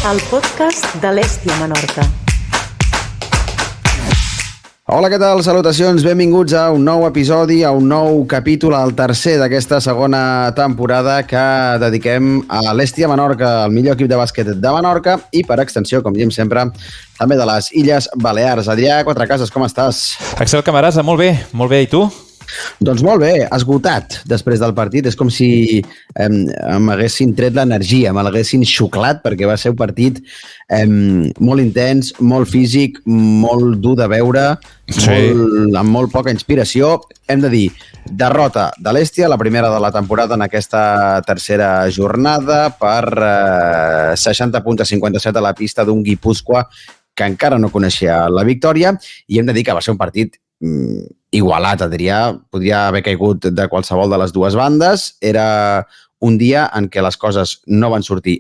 el podcast de l'Hèstia Menorca. Hola, què tal? Salutacions, benvinguts a un nou episodi, a un nou capítol, el tercer d'aquesta segona temporada que dediquem a l'Hèstia Menorca, el millor equip de bàsquet de Menorca i, per extensió, com diem sempre, també de les Illes Balears. Adrià Quatrecases, com estàs? Axel Camarasa, molt bé, i tu? Doncs molt bé, esgotat després del partit. És com si m'haguessin tret l'energia, me l'haguessin xuclat, perquè va ser un partit molt intens, molt físic, molt dur de veure, amb molt poca inspiració. Hem de dir, derrota de l'Hèstia, la primera de la temporada en aquesta tercera jornada, per 60 punts a 57 a la pista d'un Guipúscoa que encara no coneixia la victòria, i hem de dir que va ser un partit igualat, Adrià. Podria haver caigut de qualsevol de les dues bandes. Era un dia en què les coses no van sortir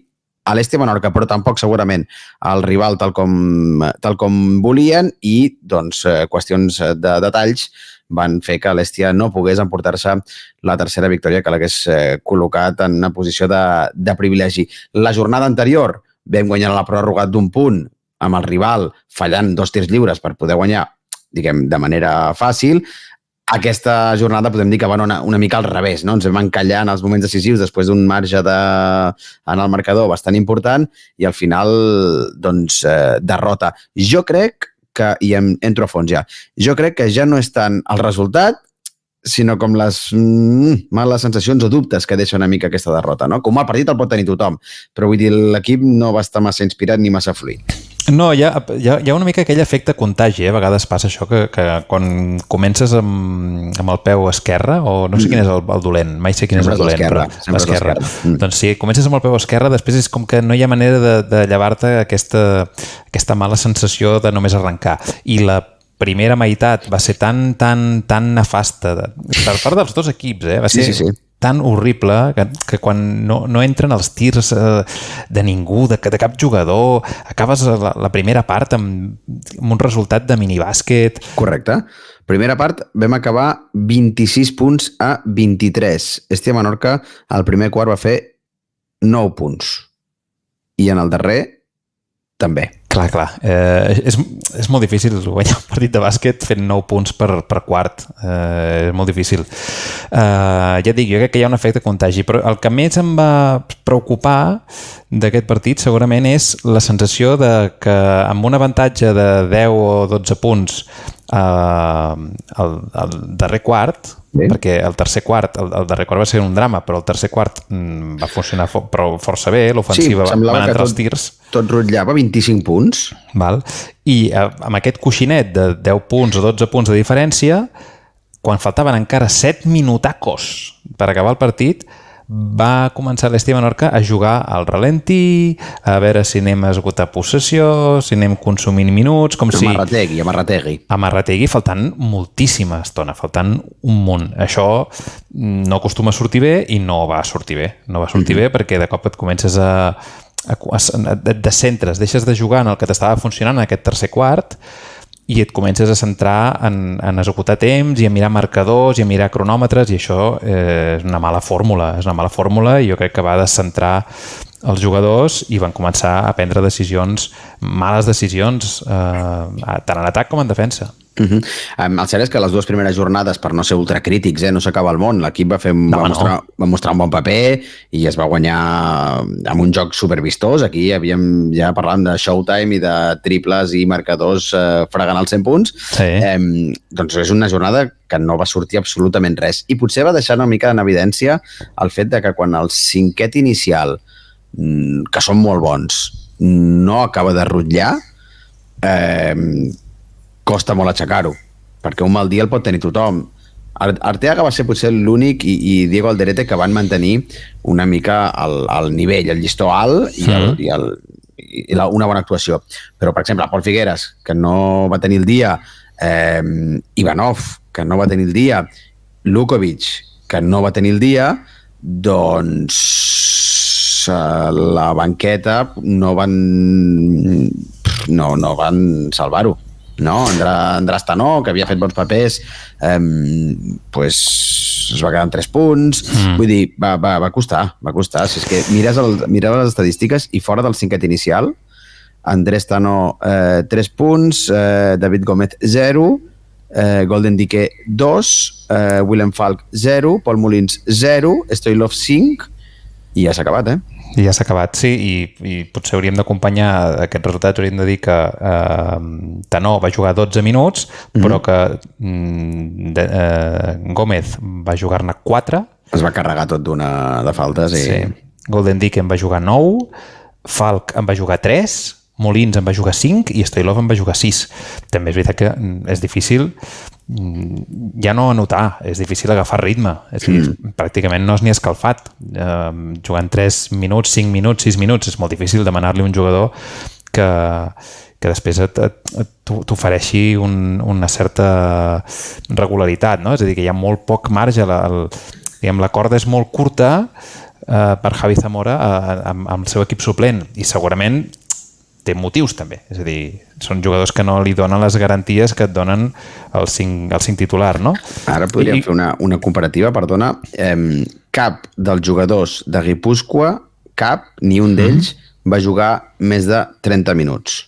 a l'Hèstia Menorca, però tampoc segurament al rival tal com volien, i doncs qüestions de detalls van fer que l'Hèstia no pogués emportar-se la tercera victòria, que l'hagués col·locat en una posició de privilegi. La jornada anterior vam guanyar la pròrroga d'un punt amb el rival fallant 2 tirs lliures per poder guanyar, diguem, de manera fàcil. Aquesta jornada podem dir que va una mica al revés, no? Ens vam encallar en els moments decisius després d'un marge en el marcador bastant important i al final, doncs, derrota. Jo crec que, i entro a fons ja, jo crec que ja no és tant el resultat, sinó com les males sensacions o dubtes que deixa una mica aquesta derrota, no? Com el partit el pot tenir tothom, però vull dir, l'equip no va estar massa inspirat ni massa fluid. No, hi ha una mica aquell efecte contagi, A vegades passa això, que quan comences amb el peu esquerre, o no sé quin és el dolent, mai sé quin és el dolent, però l'esquerra. Doncs sí, comences amb el peu esquerre, després és com que no hi ha manera de llevar-te aquesta mala sensació de només arrencar. I la primera meitat va ser tan nefasta per part dels dos equips, va ser tan horrible que quan no entren els tirs de ningú, de cap jugador, acabes la primera part amb un resultat de minibàsquet. Correcte. Primera part vam acabar 26 punts a 23. Hèstia Menorca al primer quart va fer 9 punts. I en el darrer també. Clar. És molt difícil guanyar un partit de bàsquet fent 9 punts per quart. És molt difícil. Ja dic, jo crec que hi ha un efecte contagi, però el que més em va preocupar d'aquest partit segurament és la sensació de que amb un avantatge de 10 o 12 punts al darrer quart, perquè el tercer quart, el darrer quart va ser un drama, però el tercer quart va funcionar força bé, l'ofensiva van entrar els tirs. Tot rotllava 25 punts. Val? I amb aquest coixinet de 10 punts o 12 punts de diferència, quan faltaven encara 7 minutacos per acabar el partit, va començar l'Hèstia Menorca a jugar al ralentí, a veure si anem a esgotar possessió, si anem consumint minuts, com si... Amarrategui, faltant moltíssima estona, faltant un munt. Això no acostuma a sortir bé i no va sortir bé. No va sortir bé perquè de cop et comences et descentres, deixes de jugar en el que t'estava funcionant en aquest tercer quart i et comences a centrar en executar temps i a mirar marcadors i a mirar cronòmetres, i això és una mala fórmula. És una mala fórmula i jo crec que va descentrar els jugadors i van començar a prendre males decisions, tant en atac com en defensa. El cert és que les dues primeres jornades, per no ser ultracrítics, no s'acaba el món, l'equip va mostrar un bon paper i es va guanyar amb un joc supervistós. Aquí ja parlàvem de showtime i de triples i marcadors fregant els 100 punts. Doncs és una jornada que no va sortir absolutament res, i potser va deixar una mica en evidència el fet de que quan el cinquet inicial, que són molt bons, no acaba de rotllar, costa molt aixecar-ho, perquè un mal dia el pot tenir tothom. Arteaga va ser potser l'únic i Diego Alderete que van mantenir una mica el nivell, el llistó alt i una bona actuació. Però, per exemple, Pol Figueres, que no va tenir el dia, Ivanov, que no va tenir el dia, Lukovic, que no va tenir el dia, doncs la banqueta no van salvar-ho. No, Andràs Tanó, que havia fet bons papers, pues es va quedar amb 3 punts, vull dir, va costar. Si és que mires les estadístiques i fora del cinquet inicial, Andrés Tano 3 punts, David Gómez 0, Golden Dike 2, Willem Falk 0, Pol Molins 0, Stoilov 5, i ja s'ha acabat, I ja s'ha acabat, sí, i potser hauríem d'acompanyar aquests resultats, hauríem de dir que Tanó va jugar 12 minuts, però que Gómez va jugar-ne 4. Es va carregar tot de faltes. Sí. Golden Dike en va jugar 9, Falk en va jugar 3, Molins en va jugar 5 i Stoilov en va jugar 6. També és veritat que és difícil ja no anotar, és difícil agafar ritme. És a dir, pràcticament no és ni escalfat. Jugant 3 minuts, 5 minuts, 6 minuts, és molt difícil demanar-li a un jugador que després t'ofereixi una certa regularitat, no? És a dir, que hi ha molt poc marge. La corda és molt curta per Javi Zamora amb el seu equip suplent i segurament té motius també, és a dir, són jugadors que no li donen les garanties que et donen el 5 titular, no? Ara podríem fer una comparativa, perdona, cap dels jugadors de Guipúscoa, ni un d'ells va jugar més de 30 minuts.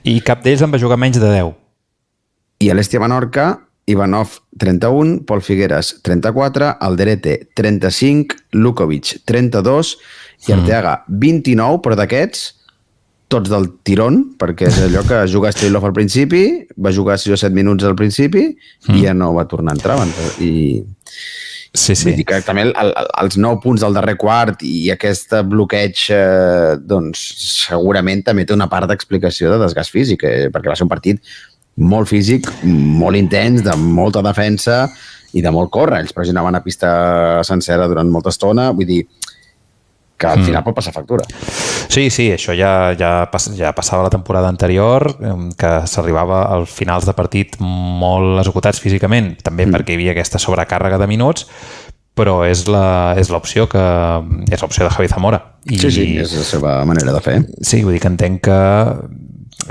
I cap d'ells en va jugar menys de 10. I a l'Hèstia Menorca, Ivanov 31, Pol Figueres 34, Alderete 35, Lukovic 32 i Arteaga 29, però d'aquests tots del tirón, perquè és allò que juga Stoilov al principi, va jugar 6 o 7 minuts al principi i ja no va tornar a entrar. Sí. Vull dir que també els 9 punts del darrer quart i aquest bloqueig doncs segurament també té una part d'explicació de desgast físic, perquè va ser un partit molt físic, molt intens, de molta defensa i de molt córrer. Ells pressionaven a pista sencera durant molta estona, vull dir que al final pot passar factura. Sí, això ja passava la temporada anterior, que s'arribava als finals de partit molt esgotats físicament, també perquè hi havia aquesta sobrecàrrega de minuts, però és l'opció de Javi Zamora. Sí, és la seva manera de fer. Sí, vull dir que entenc que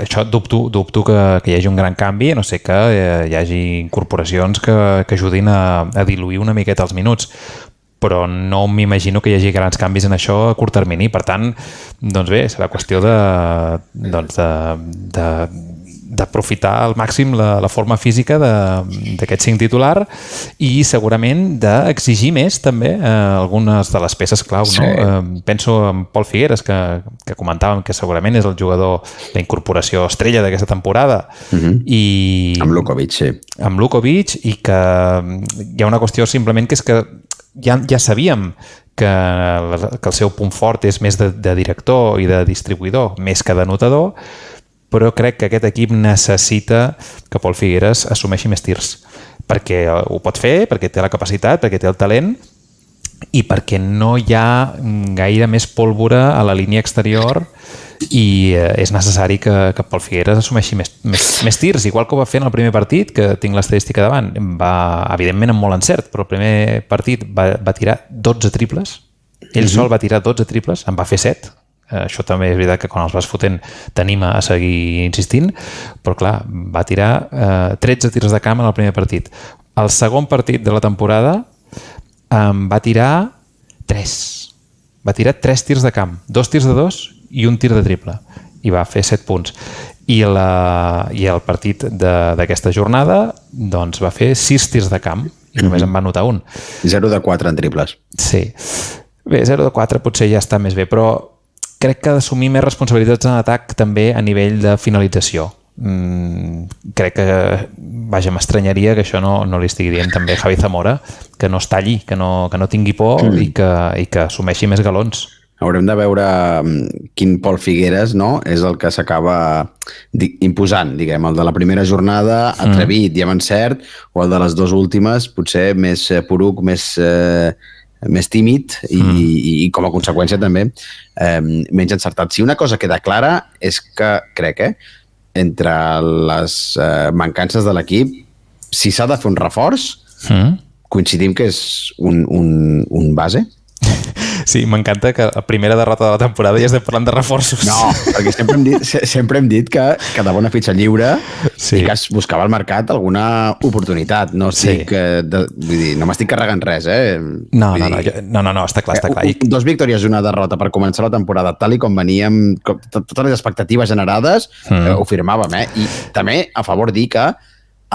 això dubto que hi hagi un gran canvi, a no ser que hi hagi incorporacions que ajudin a diluir una miqueta els minuts, però no m'imagino que hi hagi grans canvis en això a curt termini. Per tant, doncs bé, serà qüestió d'aprofitar al màxim la forma física d'aquest 5 titular i segurament d'exigir més també algunes de les peces clau. Sí. No? Penso en Pol Figueres, que comentàvem que segurament és el jugador, la incorporació estrella d'aquesta temporada. I amb Lukovic, sí. Amb Lukovic, i que hi ha una qüestió simplement que és que ja sabíem que el seu punt fort és més de director i de distribuïdor, més que d'anotador, però crec que aquest equip necessita que Pol Figueres assumeixi més tirs, perquè ho pot fer, perquè té la capacitat, perquè té el talent i perquè no hi ha gaire més pólvora a la línia exterior i és necessari que Pol Figueres assumeixi més tirs, igual que ho va fer en el primer partit, que tinc l'estadística davant, evidentment amb molt encert, però el primer partit va tirar 12 triples, ell sol va tirar 12 triples, en va fer 7, això també és veritat que quan els vas fotent t'anima a seguir insistint, però clar, va tirar 13 tirs de camp en el primer partit. El segon partit de la temporada va tirar 3. Va tirar 3 tirs de camp, 2 tirs de 2 i un tir de triple, i va fer 7 punts. I el partit d'aquesta jornada doncs va fer 6 tirs de camp i només en va anotar un. 0 de 4 en triples. Sí. Bé, 0 de 4 potser ja està més bé, però crec que ha d'assumir més responsabilitats en atac també a nivell de finalització. Crec que, vaja, m'estranyaria que això no li estigui dient també Javi Zamora, que no està allí, que no tingui por i que assumeixi més galons. Haurem de veure quin Pol Figueres, no, és el que s'acaba imposant, diguem, el de la primera jornada, atrevit i amb encert, o el de les dues últimes, potser més poruc, més tímid i com a conseqüència també menys encertat. Si una cosa queda clara és que, crec, entre les mancances de l'equip, si s'ha de fer un reforç, coincidim que és un base? Sí, m'encanta que la primera derrota de la temporada ja estem parlant de reforços. No, perquè sempre hem dit que quedava una fitxa lliure Sí. i que es buscava al mercat alguna oportunitat. No estic, vull dir, no m'estic carregant res, No, Vull dir, està clar. 2 victòries i una derrota per començar la temporada, tal i com veníem, totes les expectatives generades, ho firmàvem, I també a favor dir que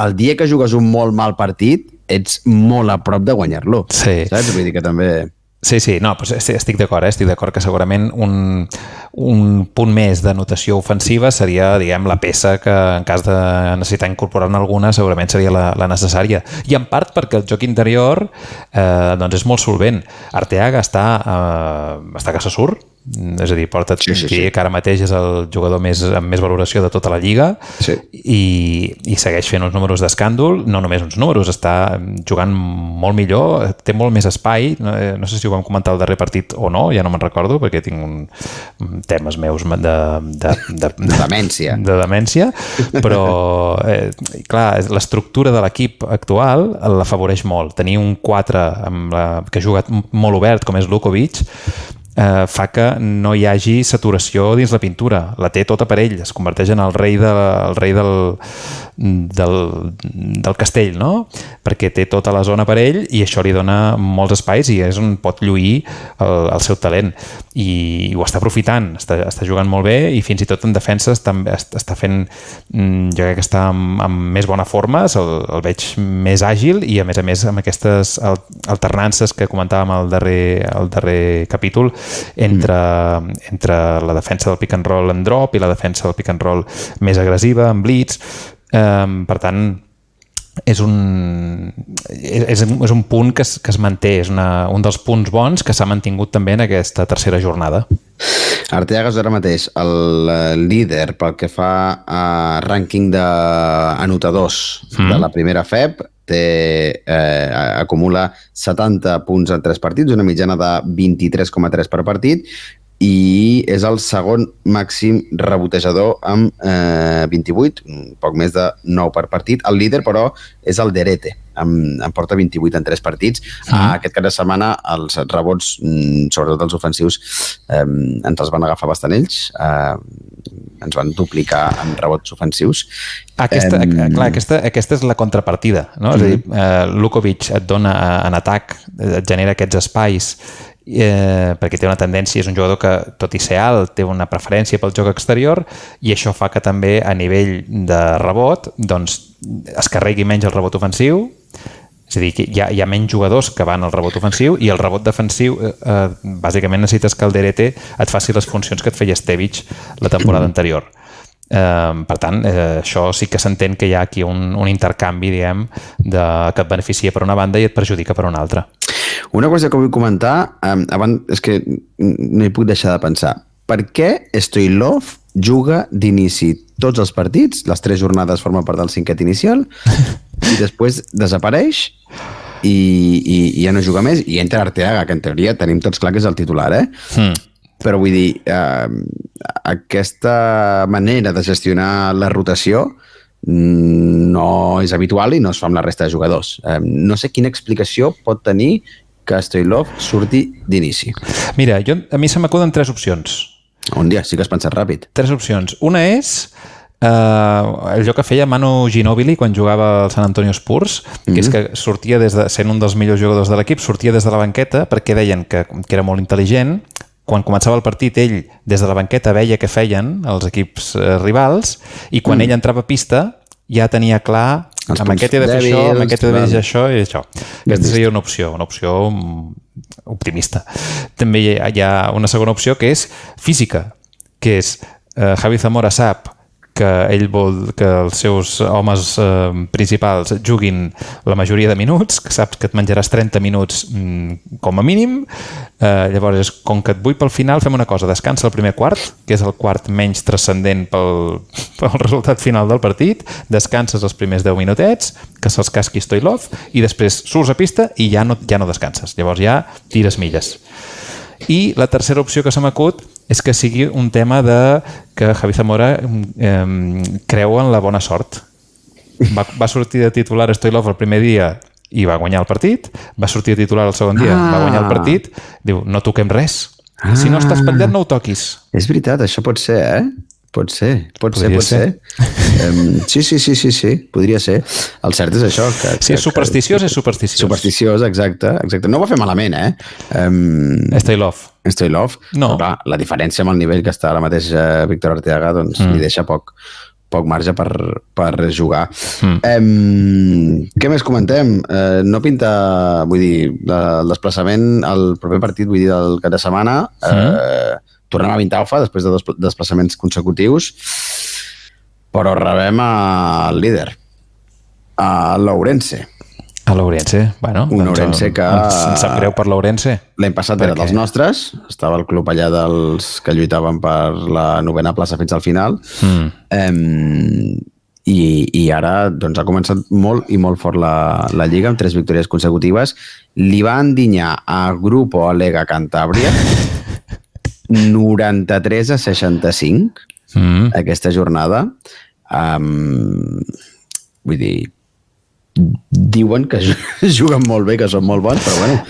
el dia que jugues un molt mal partit ets molt a prop de guanyar-lo. Sí. Saps? Vull dir que també... Sí, no, però estic d'acord, estic d'acord que segurament un punt més de notació ofensiva seria, diguem, la peça que en cas de necessitar incorporar-ne alguna segurament seria la necessària. I en part perquè el joc interior doncs és molt solvent. Arteaga està que se surt, és a dir, sí. Que ara mateix és el jugador amb més valoració de tota la lliga i segueix fent uns números d'escàndol, no només uns números, està jugant molt millor, té molt més espai, no sé si ho vam comentar el darrer partit o no, ja no me'n recordo perquè tinc temes meus de demència, però clar, l'estructura de l'equip actual l'afavoreix molt. Tenir un 4 que ha jugat molt obert com és Lukovic fa que no hi hagi saturació dins la pintura. La té tota per ell, es converteix en el rei del castell, no? Perquè té tota la zona per ell i això li dona molts espais i és on pot lluir el seu talent. I ho està aprofitant, està jugant molt bé i fins i tot en defensa està fent, jo crec que està amb més bona forma, el veig més àgil i a més amb aquestes alternances que comentàvem al darrer capítol entre la defensa del pick and roll en drop i la defensa del pick and roll més agressiva, en blitz. Per tant, és un punt que es manté, és un dels punts bons que s'ha mantingut també en aquesta tercera jornada. Arteaga és ara mateix el líder pel que fa a rànquing d'anotadors de la primera FEP. Acumula 70 punts en 3 partits, una mitjana de 23,3 per partit, i és el segon màxim rebotejador amb 28, poc més de 9 per partit. El líder, però, és el Derete, en porta 28 en 3 partits. Aquest cap de setmana els rebots, sobretot els ofensius, ens els van agafar bastant ells. Ens van duplicar en rebots ofensius. Aquesta és la contrapartida, no? És a dir, Lukovic et dona en atac, et genera aquests espais perquè té una tendència, és un jugador que, tot i ser alt, té una preferència pel joc exterior i això fa que també a nivell de rebot doncs, es carregui menys el rebot ofensiu. És a dir, que hi ha menys jugadors que van al rebot ofensiu i el rebot defensiu, bàsicament necessites que el Derete et faci les funcions que et feia Stevic la temporada anterior. Per tant, això sí que s'entén que hi ha aquí un intercanvi, diguem, que et beneficia per una banda i et perjudica per una altra. Una cosa que vull comentar, abans és que no hi puc deixar de pensar. Per què Stoilov juga d'inici tots els partits, les 3 jornades formen part del cinquet inicial, i després desapareix i ja no juga més, i entra Arteaga, que en teoria tenim tots clar que és el titular, Però vull dir, aquesta manera de gestionar la rotació no és habitual i no es fa amb la resta de jugadors. No sé quina explicació pot tenir que Stoilov surti d'inici. Mira, a mi se m'acuden 3 opcions. Un dia, sí que has pensat ràpid. 3 opcions. Una és allò que feia Manu Ginóbili quan jugava al San Antonio Spurs, que és que sortia sent un dels millors jugadors de l'equip, sortia des de la banqueta perquè deien que era molt intel·ligent. Quan començava el partit, ell des de la banqueta veia què feien els equips rivals i quan ell entrava a pista ja tenia clar amb aquest he de fer això, amb aquest he de fer això i això. Aquesta seria una opció optimista. També hi ha una segona opció que és física, que és Javi Zamora sap que ell vol que els seus homes principals juguin la majoria de minuts, que saps que et menjaràs 30 minuts com a mínim. Llavors, com que et vull pel final, fem una cosa, descansa el primer quart, que és el quart menys transcendent pel resultat final del partit, descanses els primers 10 minutets, que se'ls casqui Stoilov, i després surts a pista i ja no descanses. Llavors ja tires milles. I la tercera opció que se m'acut és que sigui un tema de que Javi Zamora creu en la bona sort. Va sortir de titular Stoilov el primer dia i va guanyar el partit, va sortir a titular el segon dia, va guanyar el partit, diu, no toquem res. Si no estàs penjat, no ho toquis. És veritat, això pot ser, Pot ser. Sí, podria ser. El cert és això. Si és supersticiós, és supersticiós. Supersticiós, exacte. No ho va fer malament, Stoilov. No. Però, clar, la diferència amb el nivell que està ara mateix Víctor Arteaga, doncs li deixa poc marge per jugar. Què més comentem? No pinta, vull dir, el desplaçament, el proper partit, vull dir, del cap de setmana, tornem a Vintalfa després de 2 desplaçaments consecutius, però rebem el líder, a l'Ourense. A l'Ourense, bueno. Un Ourense que... Em sap greu per l'Ourense. L'any passat era dels nostres, estava el club allà dels que lluitaven per la 9ª plaça fins al final, i ara doncs, ha començat molt i molt fort la Lliga, amb 3 victòries consecutives. Li va endinyar a Grupo Lega Cantàbria 93-65 aquesta jornada. Vull dir, diuen que juguen molt bé, que són molt bons, però bueno,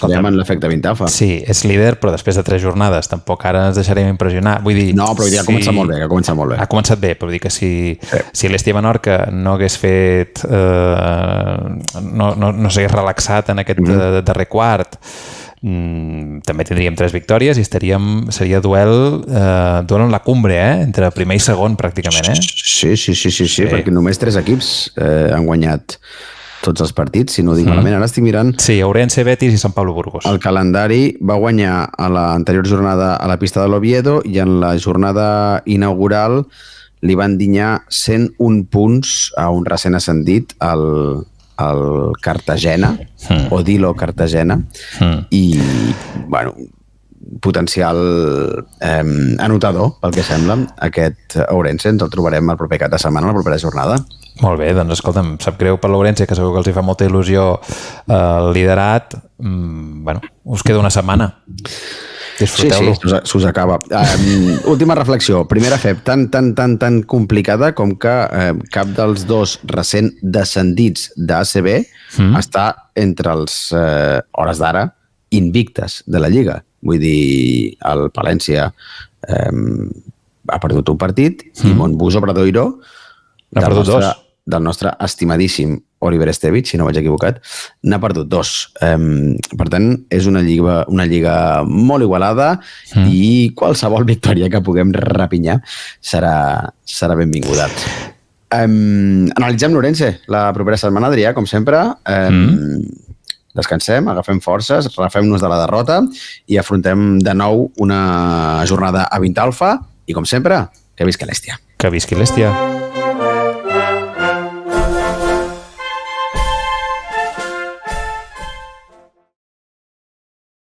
confiem en l'efecte Vintalfa. Sí, és líder, però després de 3 jornades tampoc ara ens deixarem impressionar. Vull dir, no, però ha començat molt bé, Ha començat bé, però vull dir que si l'Estia Menorca no hagués fet... no s'hagués relaxat en aquest darrer quart, també tindríem 3 victòries i seria duel en la cumbre, entre primer i segon pràcticament, Sí, perquè només 3 equips han guanyat tots els partits, si no ho dic malament. Ara estic mirant... Sí, Ourense, Betis i Sant Pablo Burgos. El calendari va guanyar a l'anterior jornada a la pista de l'Oviedo i en la jornada inaugural li van dinyar 101 punts a un recent ascendit al Cartagena, Odilo Cartagena, i, bueno, potencial anotador, pel que sembla, aquest Ourense. Ens el trobarem el proper cap de setmana, la propera jornada. Molt bé, doncs escolta'm, sap greu per l'Ourense, que segur que els hi fa molta il·lusió el liderat. Bueno, us queda una setmana. Disfruteu-lo. Sí, s'us acaba. Última reflexió. Primera FEP tan complicada com que cap dels 2 recent descendits d'ACB està entre els hores d'ara invictes de la Lliga. Vull dir, el Palència ha perdut un partit i Montbus Obradoiro del nostre estimadíssim Oliver Estevich, si no vaig equivocat, n'ha perdut 2. Per tant, és una lliga molt igualada i qualsevol victòria que puguem rapinyar serà benvinguda. Analitzem l'Ourense la propera setmana, Adrià, com sempre. Descansem, agafem forces, refem-nos de la derrota i afrontem de nou una jornada a Vintalfa i, com sempre, que visqui l'Estia. Que visqui l'Estia.